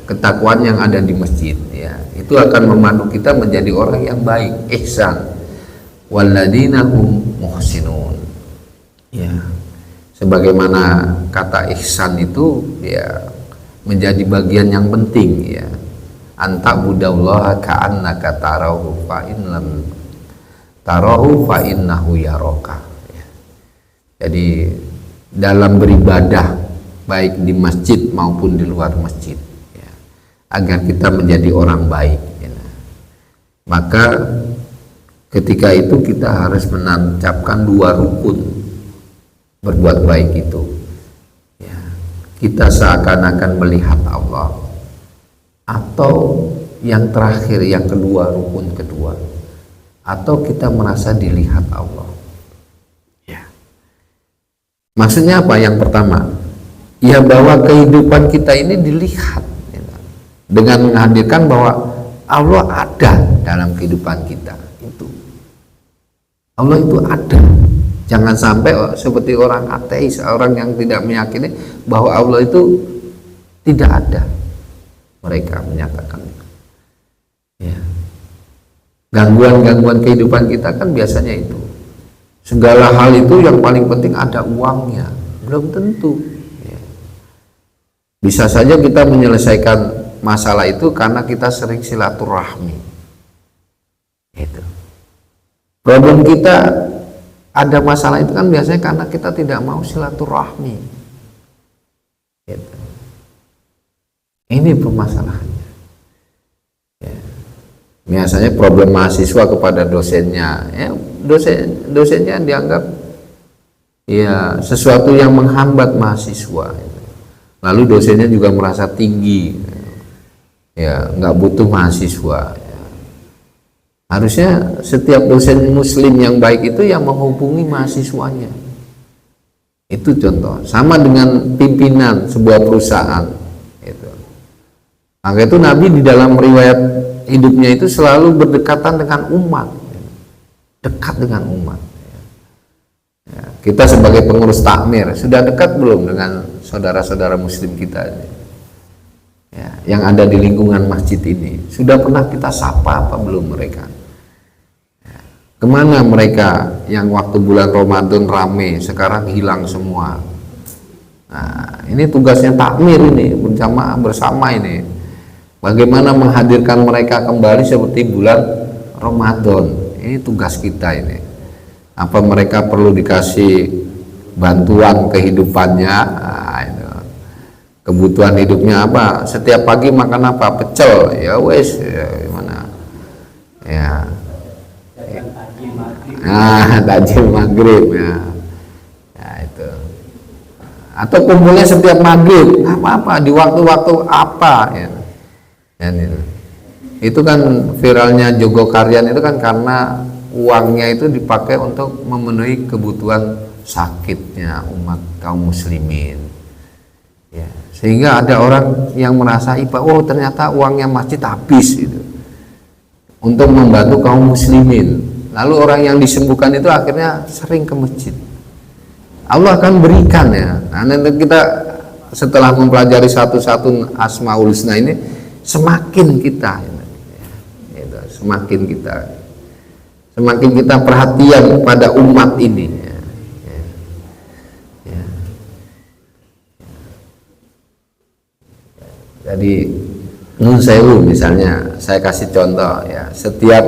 Ketakwaan yang ada di masjid ya, itu akan memandu kita menjadi orang yang baik, ihsan, walladzina hum muhsinun ya. Sebagaimana kata ihsan itu ya menjadi bagian yang penting ya. Anta budallaha ka'annaka tarahu fa in lam tarahu fa innahu yaraka ya. Jadi dalam beribadah baik di masjid maupun di luar masjid ya, agar kita menjadi orang baik ya. Maka ketika itu kita harus menancapkan dua rukun berbuat baik itu ya. Kita seakan-akan melihat Allah, atau yang terakhir, yang kedua, rukun kedua, atau kita merasa dilihat Allah ya. Maksudnya apa? Yang pertama ya, bahwa kehidupan kita ini dilihat ya, dengan menghadirkan bahwa Allah ada dalam kehidupan kita. Itu Allah itu ada. Jangan sampai seperti orang ateis, orang yang tidak meyakini bahwa Allah itu tidak ada. Mereka menyatakan ya, gangguan-gangguan kehidupan kita kan biasanya itu, segala hal itu yang paling penting ada uangnya. Belum tentu ya. Bisa saja kita menyelesaikan masalah itu karena kita sering silaturahmi itu. Problem kita ada masalah itu kan biasanya karena kita tidak mau silaturahmi gitu. Ini permasalahannya ya. Biasanya problem mahasiswa kepada dosennya ya, dosennya dianggap ya sesuatu yang menghambat mahasiswa gitu. Lalu dosennya juga merasa tinggi ya, nggak butuh mahasiswa ya. Harusnya setiap dosen muslim yang baik itu yang menghubungi mahasiswanya. Itu contoh. Sama dengan pimpinan sebuah perusahaan itu. Maka itu Nabi di dalam riwayat hidupnya itu selalu berdekatan dengan umat, dekat dengan umat ya. Kita sebagai pengurus takmir sudah dekat belum dengan saudara-saudara muslim kita ya, yang ada di lingkungan masjid ini? Sudah pernah kita sapa apa belum mereka ya? Kemana mereka yang waktu bulan Ramadan rame sekarang hilang semua? Nah, ini tugasnya takmir ini, berjamaah bersama ini. Bagaimana menghadirkan mereka kembali seperti bulan Ramadan? Ini tugas kita ini. Apa mereka perlu dikasih bantuan kehidupannya? Nah, itu. Kebutuhan hidupnya apa? Setiap pagi makan apa? Pecel. Ya wes, ya, gimana? Ya. Nah, takjil maghrib ya. Ya itu. Atau kumpulnya setiap maghrib, apa-apa di waktu-waktu apa ya. Dan itu kan viralnya Jogokarian itu kan karena uangnya itu dipakai untuk memenuhi kebutuhan sakitnya umat kaum muslimin, ya, sehingga ada orang yang merasa oh ternyata uangnya masjid habis gitu untuk membantu kaum muslimin, lalu orang yang disembuhkan itu akhirnya sering ke masjid. Allah akan berikan ya. Nah, nanti kita setelah mempelajari satu-satu Asmaul Husna ini, semakin kita semakin kita perhatian pada umat ini ya. Jadi Nun Sewu misalnya, saya kasih contoh ya, setiap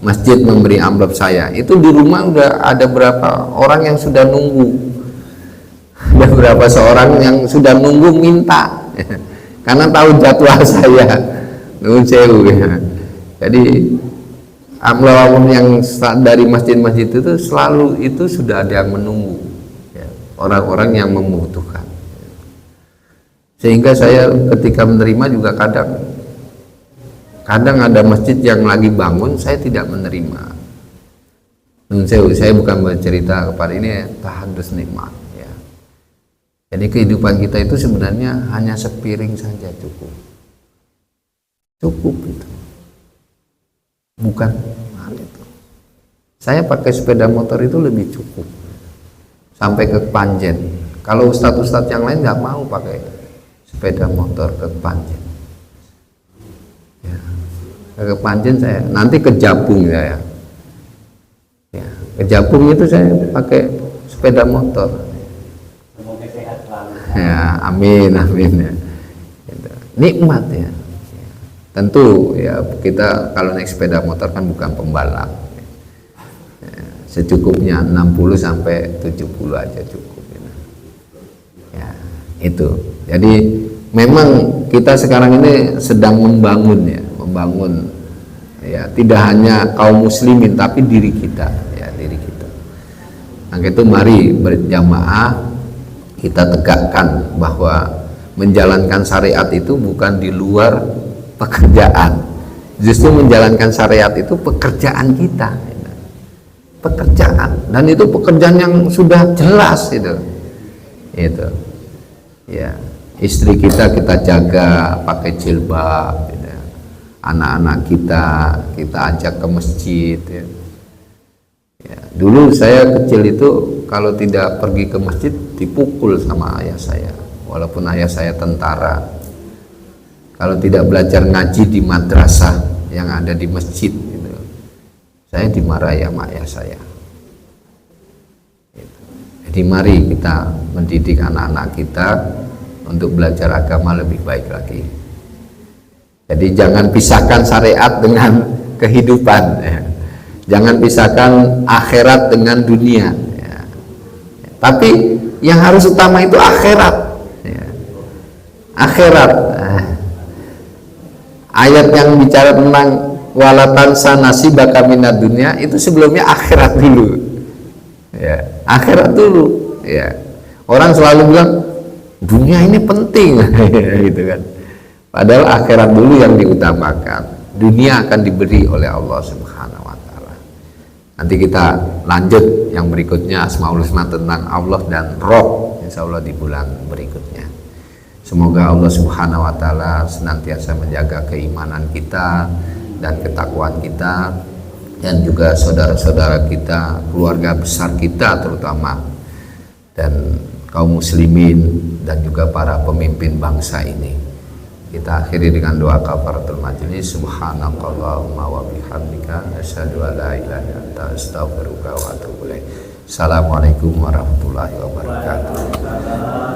masjid memberi amplop saya, itu di rumah udah ada berapa orang yang sudah nunggu, ada berapa seorang yang sudah nunggu minta ya, karena tahu jadwal saya. Nun Sewu ya. Jadi amplop yang dari masjid-masjid itu selalu itu sudah ada yang menunggu ya, orang-orang yang membutuhkan. Sehingga saya ketika menerima juga kadang ada masjid yang lagi bangun, saya tidak menerima. Saya bukan bercerita kepada ini tahadus nikmat ya. Jadi kehidupan kita itu sebenarnya hanya sepiring saja cukup itu, bukan hal itu. Saya pakai sepeda motor itu lebih cukup sampai ke Panjen. Kalau ustadz-ustadz yang lain nggak mau pakai sepeda motor ke Panjen ya, ke Panjen saya nanti ke Jabung saya ya, ke Jabung itu saya pakai sepeda motor ya, amin ya. Nikmat ya. Tentu ya, kita kalau naik sepeda motor kan bukan pembalap ya, secukupnya 60 sampai 70 aja cukup ya, itu. Jadi memang kita sekarang ini sedang membangun ya, tidak hanya kaum muslimin tapi diri kita. Maka itu mari berjamaah kita tegakkan bahwa menjalankan syariat itu bukan di luar pekerjaan, justru menjalankan syariat itu pekerjaan kita, dan itu pekerjaan yang sudah jelas itu ya. Istri kita jaga pakai jilbab ya. Anak-anak kita ajak ke masjid ya. Dulu saya kecil itu kalau tidak pergi ke masjid dipukul sama ayah saya, walaupun ayah saya tentara. Kalau tidak belajar ngaji di madrasah yang ada di masjid gitu, saya dimarahi sama ayah saya. Jadi mari kita mendidik anak-anak kita untuk belajar agama lebih baik lagi. Jadi jangan pisahkan syariat dengan kehidupan ya. Jangan pisahkan akhirat dengan dunia ya. Tapi yang harus utama itu akhirat ya. Akhirat ayat yang bicara tentang walatansa nasibaka minad dunya itu sebelumnya akhirat dulu ya. Akhirat dulu ya. Orang selalu bilang dunia ini penting gitu kan, padahal akhirat dulu yang diutamakan. Dunia akan diberi oleh Allah Subhanahu wa Ta'ala. Nanti kita lanjut yang berikutnya Asmaul Husna tentang Allah dan Roh, insya Allah di bulan berikutnya. Semoga Allah Subhanahu wa Ta'ala senantiasa menjaga keimanan kita dan ketakwaan kita, dan juga saudara-saudara kita, keluarga besar kita terutama, dan kaum muslimin dan juga para pemimpin bangsa ini. Kita akhiri dengan doa kafaratul majlis. Subhanakallahumma wa bihamdika asyhadu an la ilaha illa anta astaghfiruka wa atubu ilaik. Assalamualaikum warahmatullahi wabarakatuh.